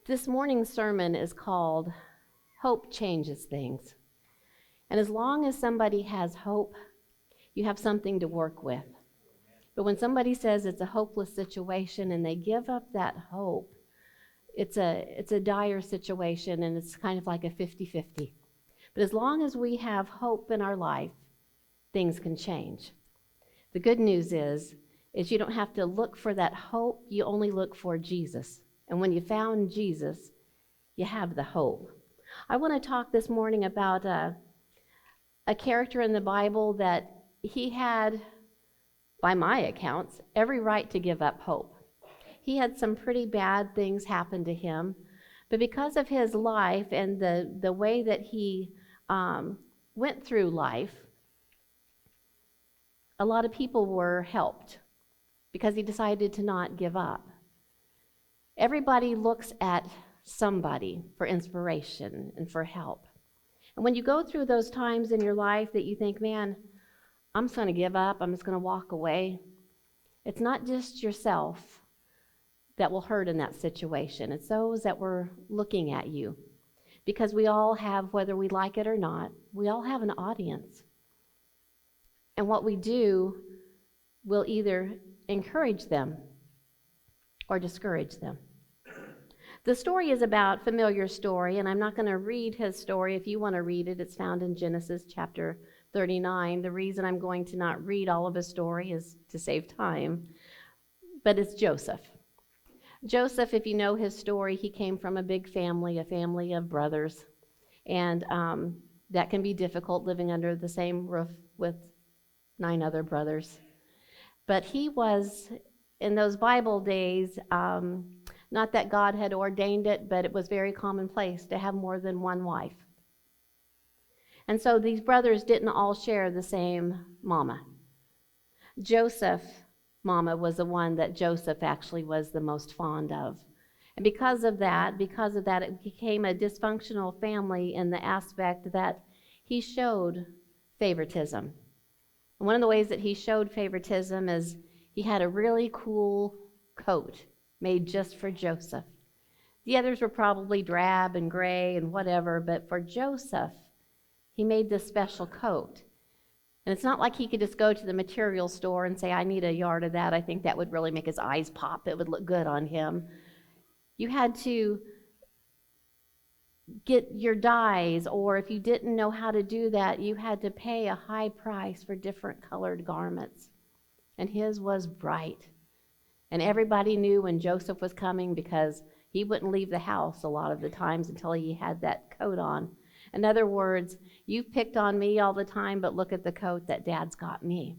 This morning's sermon is called Hope Changes Things. And as long as somebody has hope, you have something to work with. But when somebody says it's a hopeless situation and they give up that hope, it's a dire situation, and it's kind of like a 50-50. But as long as we have hope in our life, things can change. The good news is you don't have to look for that hope. You only look for Jesus. And when you found Jesus, you have the hope. I want to talk this morning about a character in the Bible that he had, by my accounts, every right to give up hope. He had some pretty bad things happen to him, but because of his life and the way that he went through life, a lot of people were helped because he decided to not give up. Everybody looks at somebody for inspiration and for help. And when you go through those times in your life that you think, man, I'm just going to give up, I'm just going to walk away, it's not just yourself that will hurt in that situation. It's those that were looking at you. Because we all have, whether we like it or not, we all have an audience. And what we do will either encourage them or discourage them. The story is about a familiar story, and I'm not going to read his story. If you want to read it, it's found in Genesis chapter 39. The reason I'm going to not read all of his story is to save time, but it's Joseph. Joseph, if you know his story, he came from a big family, a family of brothers, and that can be difficult living under the same roof with 9 other brothers. But he was, in those Bible days, not that God had ordained it, but it was very commonplace to have more than one wife. And so these brothers didn't all share the same mama. Joseph's mama was the one that Joseph actually was the most fond of. And because of that, it became a dysfunctional family in the aspect that he showed favoritism. And one of the ways that he showed favoritism is he had a really cool coat made just for Joseph. The others were probably drab and gray and whatever, but for Joseph, he made this special coat. And it's not like he could just go to the material store and say, I need a yard of that. I think that would really make his eyes pop. It would look good on him. You had to get your dyes, or if you didn't know how to do that, you had to pay a high price for different colored garments. And his was bright. And everybody knew when Joseph was coming because he wouldn't leave the house a lot of the times until he had that coat on. In other words, you've picked on me all the time, but look at the coat that Dad's got me.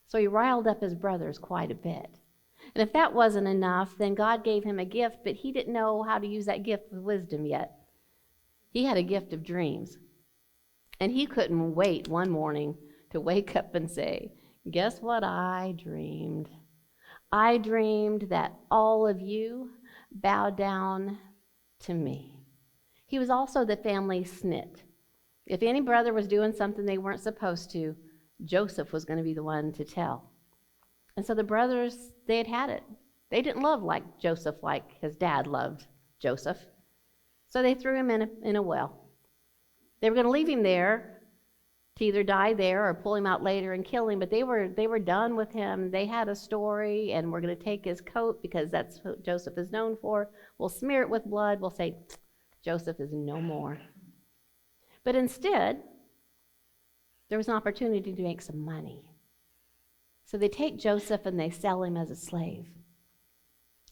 So he riled up his brothers quite a bit. And if that wasn't enough, then God gave him a gift, but he didn't know how to use that gift with wisdom yet. He had a gift of dreams. And he couldn't wait one morning to wake up and say, guess what I dreamed? I dreamed that all of you bow down to me. He was also the family snit. If any brother was doing something they weren't supposed to, Joseph was going to be the one to tell. And so the brothers, they had it. They didn't love like Joseph like his dad loved Joseph. So they threw him in a well. They were going to leave him there to either die there or pull him out later and kill him, but they were done with him. They had a story, and we're going to take his coat because that's what Joseph is known for. We'll smear it with blood. We'll say, Joseph is no more. But instead, there was an opportunity to make some money. So they take Joseph and they sell him as a slave.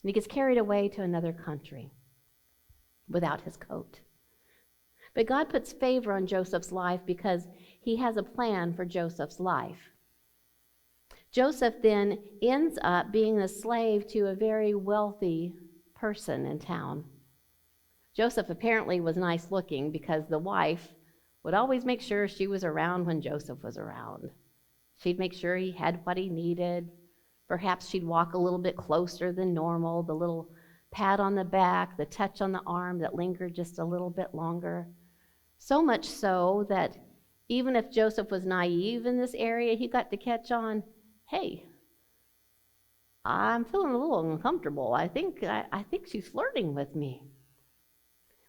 And he gets carried away to another country without his coat. But God puts favor on Joseph's life because he has a plan for Joseph's life. Joseph then ends up being a slave to a very wealthy person in town. Joseph apparently was nice looking because the wife would always make sure she was around when Joseph was around. She'd make sure he had what he needed. Perhaps she'd walk a little bit closer than normal, the little pat on the back, the touch on the arm that lingered just a little bit longer. So much so that even if Joseph was naive in this area, he got to catch on, hey, I'm feeling a little uncomfortable. I think she's flirting with me.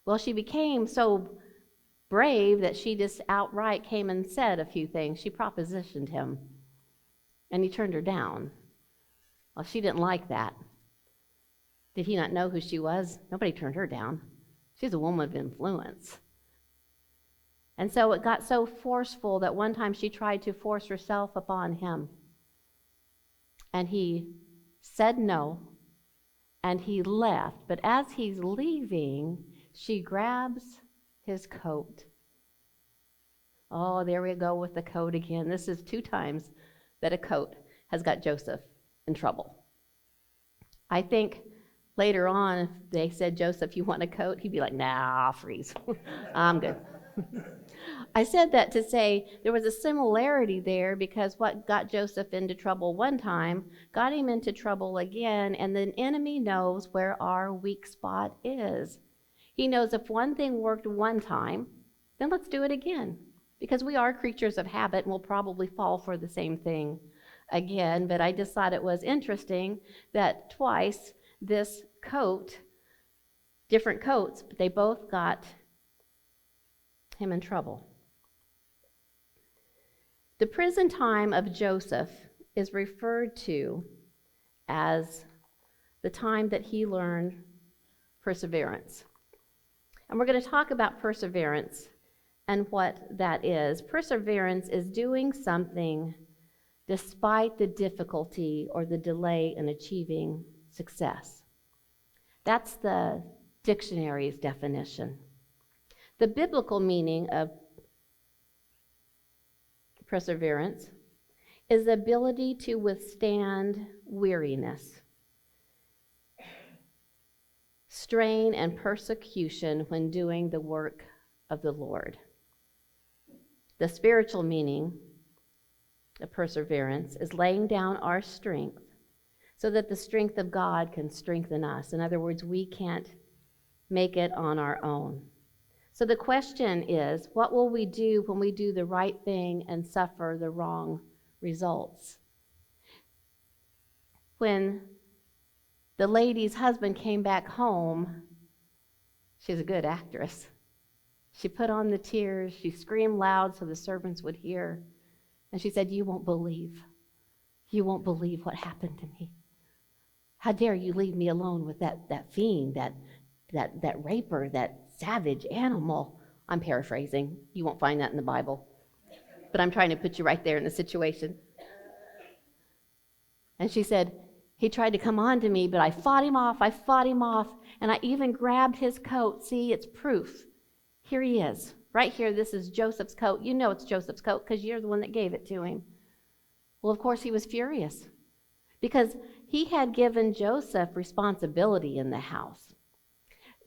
Well, she became so brave that she just outright came and said a few things. She propositioned him, and he turned her down. Well, she didn't like that. Did he not know who she was? Nobody turned her down. She's a woman of influence. And so it got so forceful that one time she tried to force herself upon him. And he said no, and he left. But as he's leaving, she grabs his coat. Oh, there we go with the coat again. This is 2 times that a coat has got Joseph in trouble. I think later on, if they said, Joseph, you want a coat? He'd be like, nah, I'll freeze. I'm good. I said that to say there was a similarity there, because what got Joseph into trouble one time got him into trouble again, and the enemy knows where our weak spot is. He knows if one thing worked one time, then let's do it again, because we are creatures of habit and we'll probably fall for the same thing again. But I just thought it was interesting that twice this coat, different coats, but they both got him in trouble. The prison time of Joseph is referred to as the time that he learned perseverance. And we're going to talk about perseverance and what that is. Perseverance is doing something despite the difficulty or the delay in achieving success. That's the dictionary's definition. The biblical meaning of perseverance is the ability to withstand weariness, strain, and persecution when doing the work of the Lord. The spiritual meaning of perseverance is laying down our strength so that the strength of God can strengthen us. In other words, we can't make it on our own. So the question is, what will we do when we do the right thing and suffer the wrong results? When the lady's husband came back home, she's a good actress. She put on the tears, she screamed loud so the servants would hear, and she said, you won't believe what happened to me. How dare you leave me alone with that fiend, that raper, that savage animal. I'm paraphrasing. You won't find that in the Bible. But I'm trying to put you right there in the situation. And she said, he tried to come on to me, but I fought him off, and I even grabbed his coat. See, it's proof. Here he is. Right here, this is Joseph's coat. You know it's Joseph's coat because you're the one that gave it to him. Well, of course, he was furious because he had given Joseph responsibility in the house.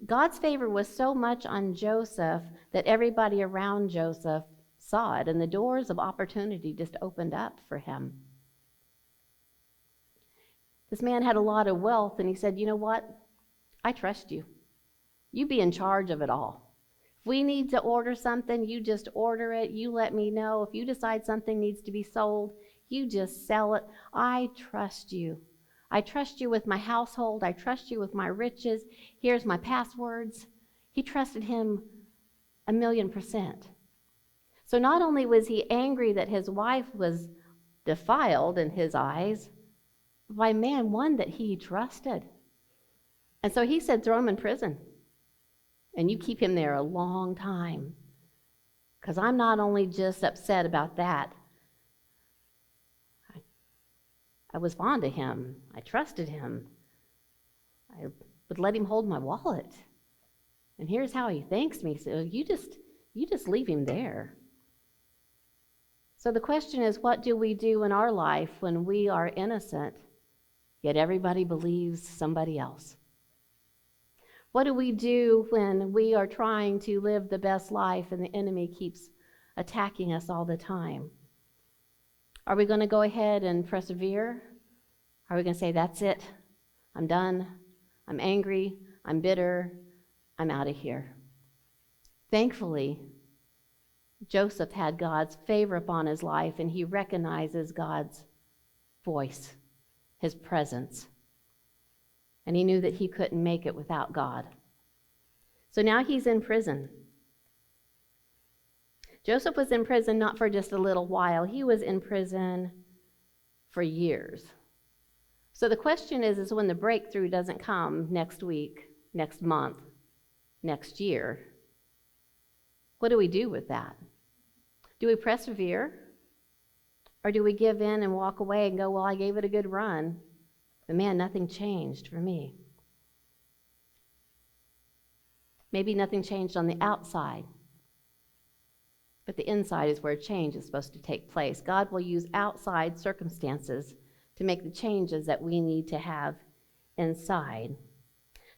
God's favor was so much on Joseph that everybody around Joseph saw it, and the doors of opportunity just opened up for him. This man had a lot of wealth, and he said, you know what? I trust you. You be in charge of it all. If we need to order something, you just order it. You let me know. If you decide something needs to be sold, you just sell it. I trust you. I trust you with my household. I trust you with my riches. Here's my passwords. He trusted him 1,000,000%. So not only was he angry that his wife was defiled in his eyes, but by one that he trusted. And so he said, throw him in prison. And you keep him there a long time. Because I'm not only just upset about that. I was fond of him. I trusted him. I would let him hold my wallet. And here's how he thanks me. So you just leave him there. So the question is, what do we do in our life when we are innocent, yet everybody believes somebody else? What do we do when we are trying to live the best life and the enemy keeps attacking us all the time? Are we going to go ahead and persevere? Are we going to say, that's it, I'm done, I'm angry, I'm bitter, I'm out of here? Thankfully, Joseph had God's favor upon his life, and he recognizes God's voice, his presence. And he knew that he couldn't make it without God. So now he's in prison. Joseph was in prison not for just a little while. He was in prison for years. So the question is when the breakthrough doesn't come next week, next month, next year, what do we do with that? Do we persevere? Or do we give in and walk away and go, well, I gave it a good run, but man, nothing changed for me. Maybe nothing changed on the outside, but the inside is where change is supposed to take place. God will use outside circumstances to make the changes that we need to have inside.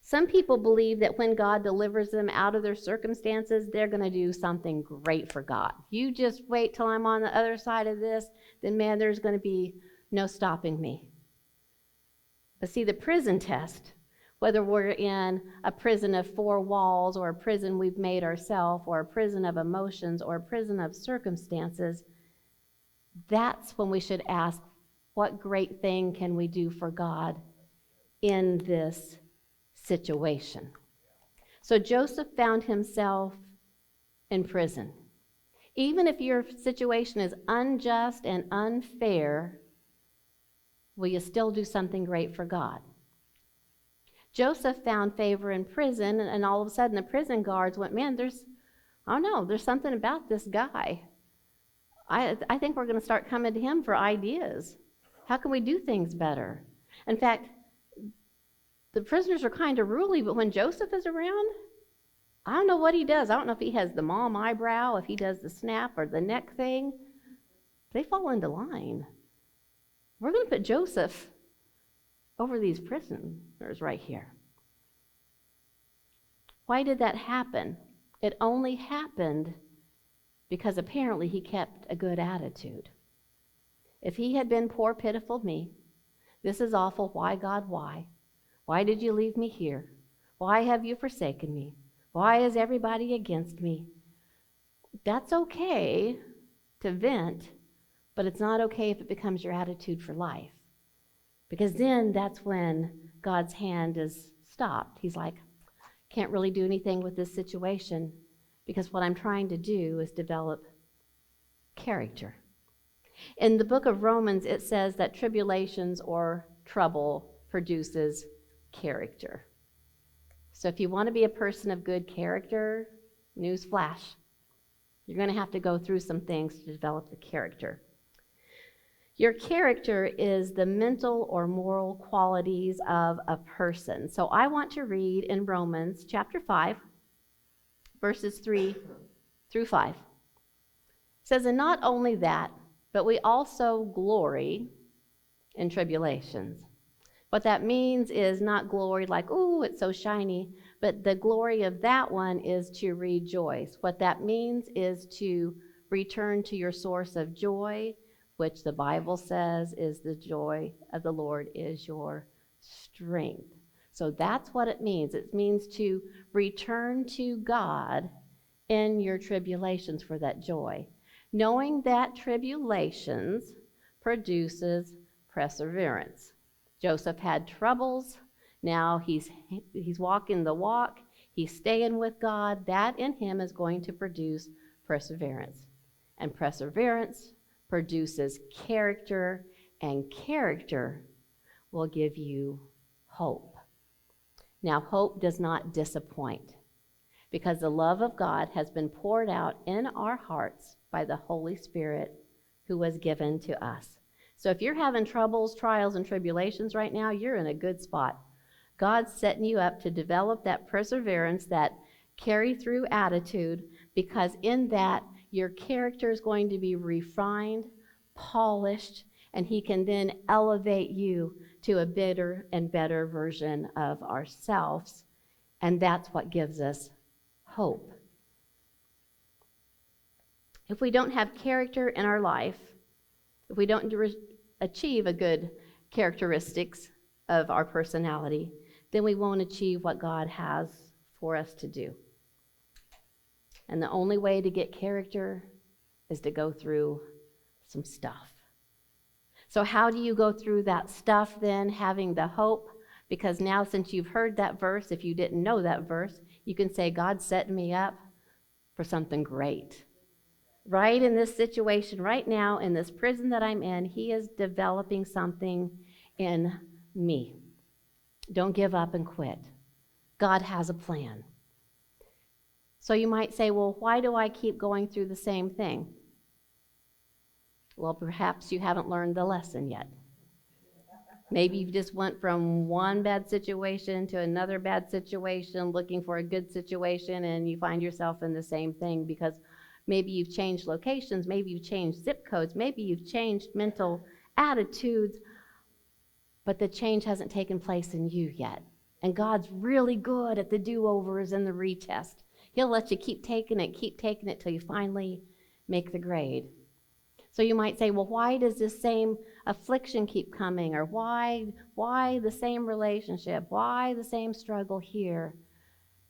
Some people believe that when God delivers them out of their circumstances, they're going to do something great for God. You just wait till I'm on the other side of this, then man, there's going to be no stopping me. But see, the prison test, whether we're in a prison of four walls or a prison we've made ourselves or a prison of emotions or a prison of circumstances, that's when we should ask, what great thing can we do for God in this situation? So Joseph found himself in prison. Even if your situation is unjust and unfair, will you still do something great for God? Joseph found favor in prison, and all of a sudden the prison guards went, man, there's something about this guy. I think we're going to start coming to him for ideas. How can we do things better? In fact, the prisoners are kind of ruly, but when Joseph is around, I don't know what he does. I don't know if he has the mom eyebrow, if he does the snap or the neck thing. They fall into line. We're going to put Joseph over these prisoners right here. Why did that happen? It only happened because apparently he kept a good attitude. If he had been poor, pitiful me, this is awful, why God, why? Why did you leave me here? Why have you forsaken me? Why is everybody against me? That's okay to vent, but it's not okay if it becomes your attitude for life. Because then that's when God's hand is stopped. He's like, can't really do anything with this situation because what I'm trying to do is develop character. In the book of Romans, it says that tribulations or trouble produces character. So if you want to be a person of good character, newsflash, you're going to have to go through some things to develop the character. Your character is the mental or moral qualities of a person. So I want to read in Romans chapter 5, verses 3 through 5. It says, and not only that, but we also glory in tribulations. What that means is not glory like, ooh, it's so shiny, but the glory of that one is to rejoice. What that means is to return to your source of joy, which the Bible says is the joy of the Lord is your strength. So that's what it means. It means to return to God in your tribulations for that joy, knowing that tribulations produces perseverance. Joseph had troubles. Now he's walking the walk. He's staying with God. That in him is going to produce perseverance. And perseverance produces character, and character will give you hope. Now, hope does not disappoint because the love of God has been poured out in our hearts by the Holy Spirit who was given to us. So if you're having troubles, trials, and tribulations right now, you're in a good spot. God's setting you up to develop that perseverance, that carry-through attitude, because in that, your character is going to be refined, polished, and he can then elevate you to a better and better version of ourselves. And that's what gives us hope. If we don't have character in our life, if we don't achieve a good characteristics of our personality, then we won't achieve what God has for us to do. And the only way to get character is to go through some stuff. So how do you go through that stuff then, having the hope? Because now, since you've heard that verse, if you didn't know that verse, you can say, God's setting me up for something great. Right in this situation, right now, in this prison that I'm in, He is developing something in me. Don't give up and quit. God has a plan. So you might say, well, why do I keep going through the same thing? Well, perhaps you haven't learned the lesson yet. Maybe you just went from one bad situation to another bad situation, looking for a good situation, and you find yourself in the same thing because maybe you've changed locations, maybe you've changed zip codes, maybe you've changed mental attitudes, but the change hasn't taken place in you yet. And God's really good at the do-overs and the retest. He'll let you keep taking it till you finally make the grade. So you might say, well, why does this same affliction keep coming? Or why the same relationship? Why the same struggle here?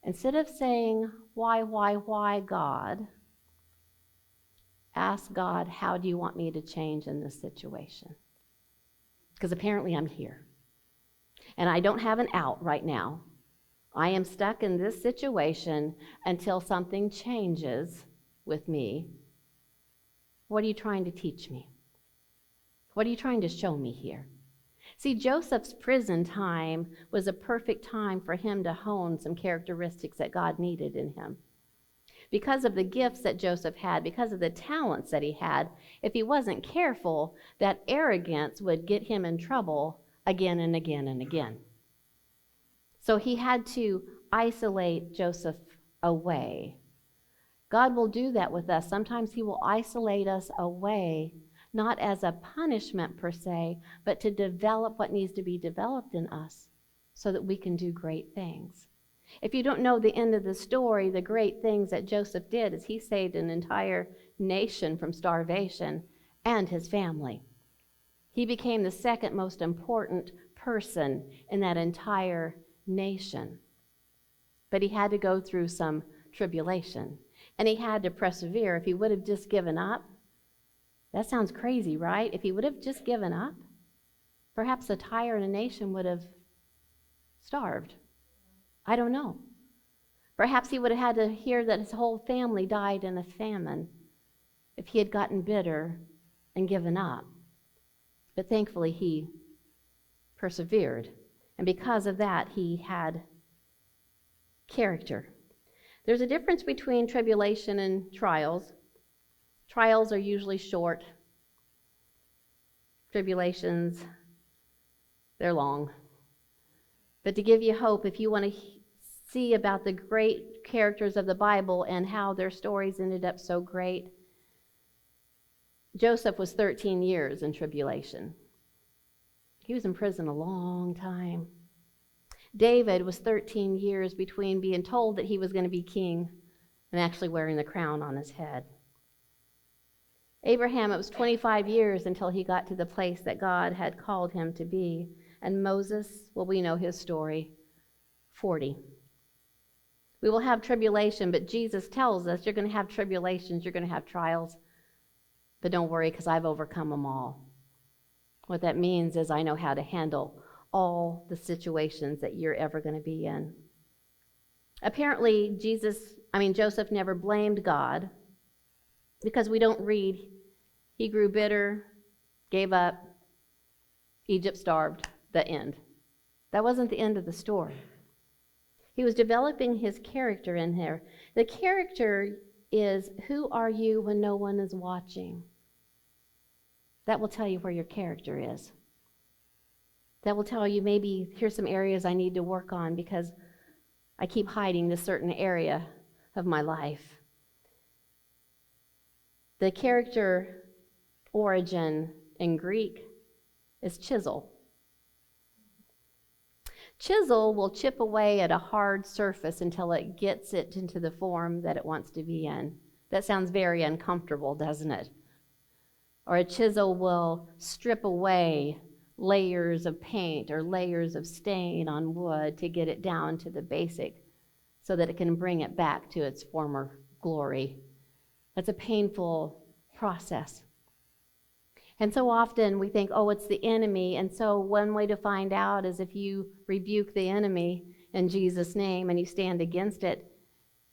Instead of saying, why, God, ask God, how do you want me to change in this situation? Because apparently I'm here. And I don't have an out right now. I am stuck in this situation until something changes with me. What are you trying to teach me? What are you trying to show me here? See, Joseph's prison time was a perfect time for him to hone some characteristics that God needed in him. Because of the gifts that Joseph had, because of the talents that he had, if he wasn't careful, that arrogance would get him in trouble again and again and again. So he had to isolate Joseph away. God will do that with us. Sometimes He will isolate us away, not as a punishment per se, but to develop what needs to be developed in us so that we can do great things. If you don't know the end of the story, the great things that Joseph did is he saved an entire nation from starvation and his family. He became the second most important person in that entire nation. But he had to go through some tribulation. And he had to persevere. If he would have just given up, that sounds crazy, right? If he would have just given up, perhaps the entire nation would have starved. I don't know. Perhaps he would have had to hear that his whole family died in a famine if he had gotten bitter and given up. But thankfully, he persevered. And because of that, he had character. There's a difference between tribulation and trials. Trials are usually short. Tribulations, they're long. But to give you hope, if you want to see about the great characters of the Bible and how their stories ended up so great, Joseph was 13 years in tribulation. He was in prison a long time. David was 13 years between being told that he was going to be king and actually wearing the crown on his head. Abraham, it was 25 years until he got to the place that God had called him to be. And Moses, well, we know his story, 40. We will have tribulation, but Jesus tells us you're going to have tribulations, you're going to have trials, but don't worry because I've overcome them all. What that means is I know how to handle all the situations that you're ever going to be in. Apparently, Joseph never blamed God because we don't read he grew bitter, gave up, Egypt starved, the end. That wasn't the end of the story. He was developing his character in there. The character is, who are you when no one is watching? That will tell you where your character is. That will tell you maybe here's some areas I need to work on because I keep hiding this certain area of my life. The character origin in Greek is chisel. Chisel will chip away at a hard surface until it gets it into the form that it wants to be in. That sounds very uncomfortable, doesn't it? Or a chisel will strip away layers of paint or layers of stain on wood to get it down to the basic so that it can bring it back to its former glory. That's a painful process. And so often we think, oh, it's the enemy. And so one way to find out is if you rebuke the enemy in Jesus' name and you stand against it,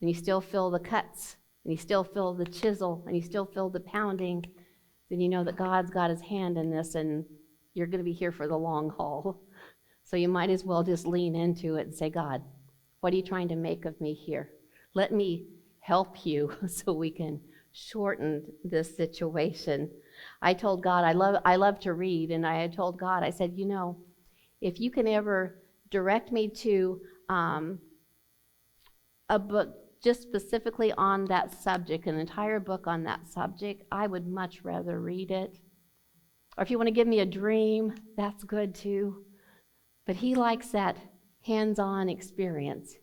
and you still feel the cuts, and you still feel the chisel, and you still feel the pounding, then you know that God's got his hand in this, and you're going to be here for the long haul. So you might as well just lean into it and say, God, what are you trying to make of me here? Let me help you so we can shorten this situation. I told God, I love to read, and I had told God, I said, you know, if you can ever direct me to a book just specifically on that subject, an entire book on that subject, I would much rather read it. Or if you want to give me a dream, that's good too. But he likes that hands-on experience.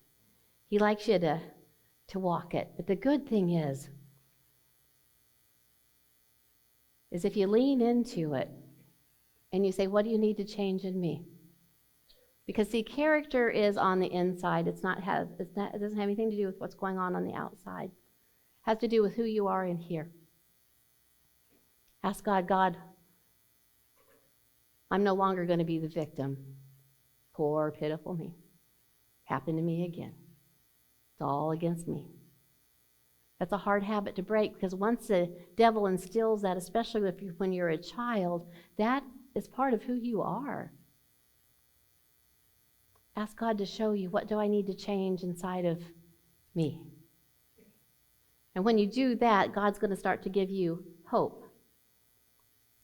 He likes you to walk it. But the good thing is if you lean into it and you say, what do you need to change in me? Because see, character is on the inside. It doesn't have anything to do with what's going on the outside. It has to do with who you are in here. Ask God, God, I'm no longer going to be the victim. Poor, pitiful me. Happened to me again. It's all against me. That's a hard habit to break, because once the devil instills that, especially when you're a child, that is part of who you are. Ask God to show you, what do I need to change inside of me? And when you do that, God's going to start to give you hope.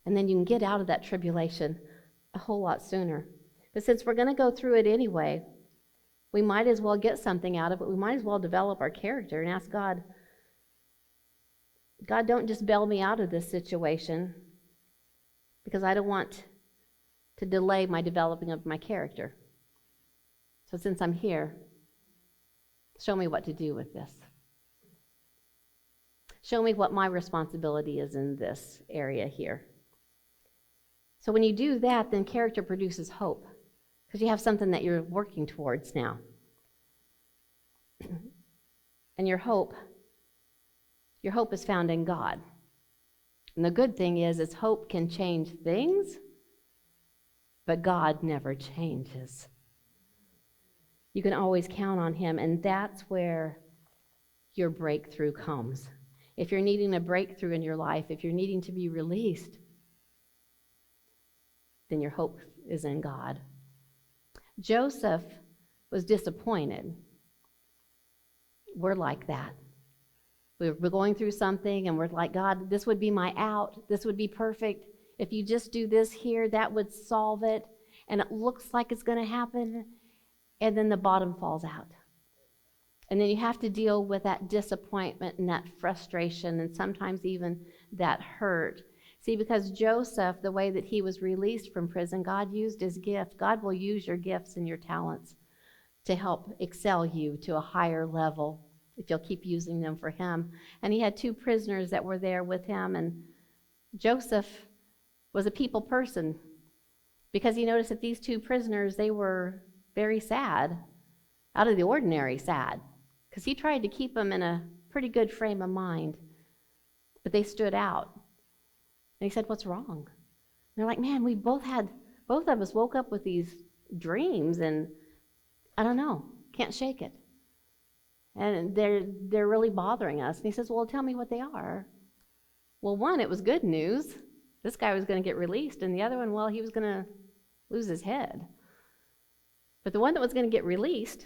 And then you can get out of that tribulation a whole lot sooner. But since we're going to go through it anyway, we might as well get something out of it. We might as well develop our character and ask God, God, don't just bail me out of this situation, because I don't want to delay my developing of my character. So since I'm here, show me what to do with this. Show me what my responsibility is in this area here. So when you do that, then character produces hope, because you have something that you're working towards now. And your hope is found in God. And the good thing is hope can change things, but God never changes. You can always count on him, and that's where your breakthrough comes. If you're needing a breakthrough in your life, if you're needing to be released, then your hope is in God. Joseph was disappointed. We're like that. We're going through something, and we're like, God, this would be my out. This would be perfect. If you just do this here, that would solve it. And it looks like it's going to happen. And then the bottom falls out. And then you have to deal with that disappointment and that frustration, and sometimes even that hurt. See, because Joseph, the way that he was released from prison, God used his gift. God will use your gifts and your talents to help excel you to a higher level if you'll keep using them for him. And he had 2 prisoners that were there with him, and Joseph was a people person, because he noticed that these 2 prisoners, they were very sad, out of the ordinary sad, because he tried to keep them in a pretty good frame of mind, but they stood out. And he said, what's wrong? And they're like, man, both of us woke up with these dreams, and I don't know, can't shake it. And they're really bothering us. And he says, well, tell me what they are. Well, one, it was good news. This guy was going to get released, and the other one, well, he was going to lose his head. But the one that was going to get released,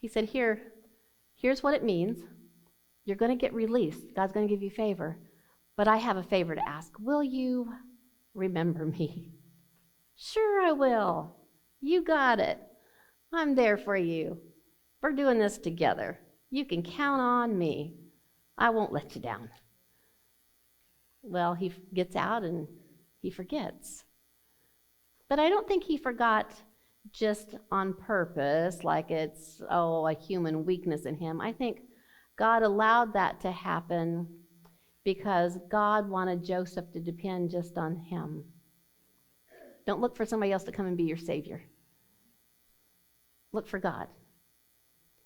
he said, here's what it means. You're going to get released. God's going to give you favor. But I have a favor to ask. Will you remember me? Sure I will. You got it. I'm there for you. We're doing this together. You can count on me. I won't let you down. Well, he gets out and he forgets. But I don't think he forgot just on purpose, like it's, a human weakness in him. I think God allowed that to happen because God wanted Joseph to depend just on him. Don't look for somebody else to come and be your savior. Look for God.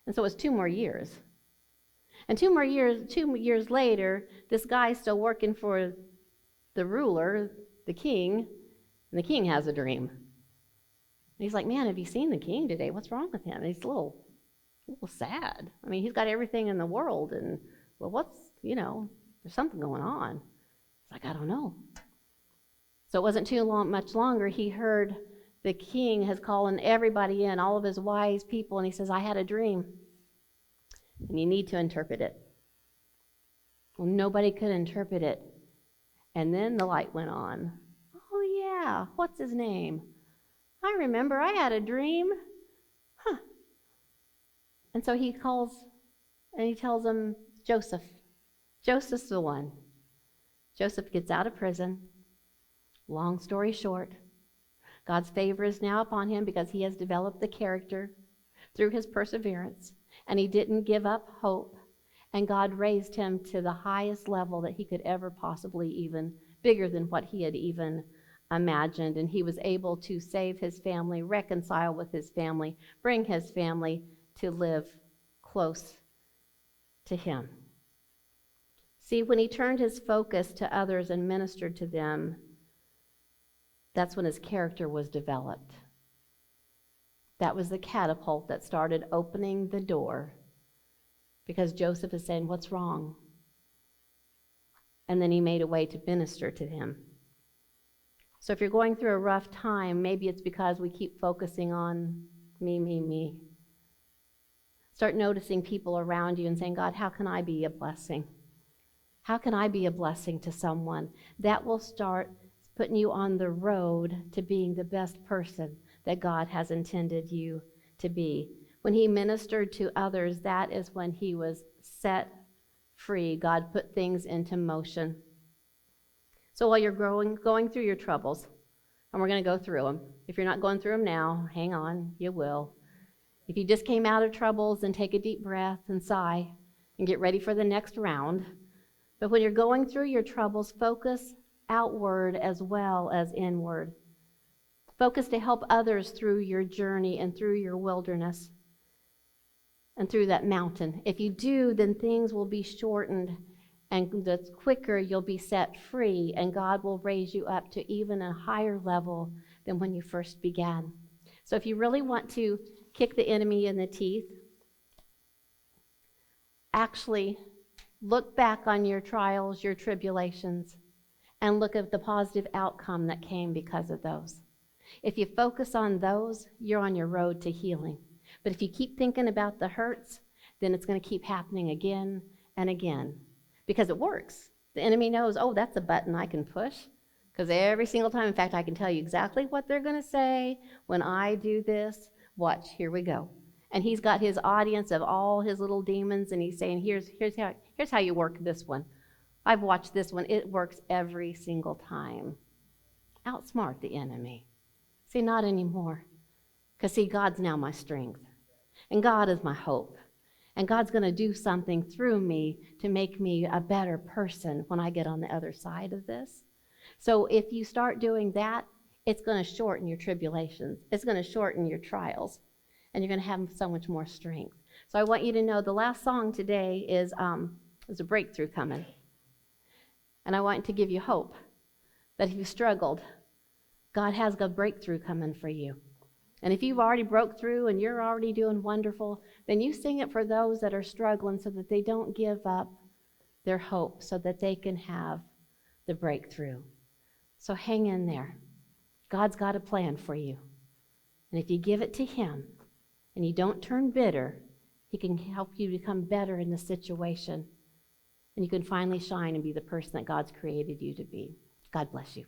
And so it was 2 more years. And 2 years later, this guy's still working for the ruler, the king, and the king has a dream. And he's like, man, have you seen the king today? What's wrong with him? And he's a little sad. I mean, he's got everything in the world, and, well, there's something going on. It's like, I don't know. So it wasn't much longer, he heard the king has calling everybody in, all of his wise people, and he says, I had a dream, and you need to interpret it. Well, nobody could interpret it. And then the light went on. Oh, yeah, what's his name? I remember I had a dream. Huh. And so he calls, and he tells him, Joseph. Joseph's the one. Joseph gets out of prison. Long story short, God's favor is now upon him because he has developed the character through his perseverance, and he didn't give up hope, and God raised him to the highest level that he could ever possibly, even bigger than what he had even imagined, and he was able to save his family, reconcile with his family, bring his family to live close to him. See, when he turned his focus to others and ministered to them, that's when his character was developed. That was the catapult that started opening the door, because Joseph is saying, what's wrong? And then he made a way to minister to him. So if you're going through a rough time, maybe it's because we keep focusing on me. Start noticing people around you and saying, God, how can I be a blessing? How can I be a blessing to someone? That will start putting you on the road to being the best person that God has intended you to be. When he ministered to others, that is when he was set free. God put things into motion. So while you're going through your troubles, and we're going to go through them. If you're not going through them now, hang on, you will. If you just came out of troubles, then take a deep breath and sigh and get ready for the next round. But when you're going through your troubles, focus outward as well as inward. Focus to help others through your journey and through your wilderness and through that mountain. If you do, then things will be shortened, and the quicker you'll be set free, and God will raise you up to even a higher level than when you first began. So if you really want to kick the enemy in the teeth, actually look back on your trials, your tribulations, and look at the positive outcome that came because of those. If you focus on those, you're on your road to healing. But if you keep thinking about the hurts, then it's going to keep happening again and again, because it works. The enemy knows, oh, that's a button I can push, because every single time, in fact, I can tell you exactly what they're going to say when I do this. Watch, here we go. And he's got his audience of all his little demons, and he's saying, here's how you work this one. I've watched this one. It works every single time. Outsmart the enemy. See, not anymore. Because, see, God's now my strength. And God is my hope. And God's going to do something through me to make me a better person when I get on the other side of this. So if you start doing that, it's going to shorten your tribulations. It's going to shorten your trials. And you're going to have so much more strength. So I want you to know the last song today is a breakthrough coming. And I want to give you hope that if you struggled, God has a breakthrough coming for you. And if you've already broke through and you're already doing wonderful, then you sing it for those that are struggling so that they don't give up their hope, so that they can have the breakthrough. So hang in there. God's got a plan for you. And if you give it to him and you don't turn bitter, he can help you become better in the situation. And you can finally shine and be the person that God's created you to be. God bless you.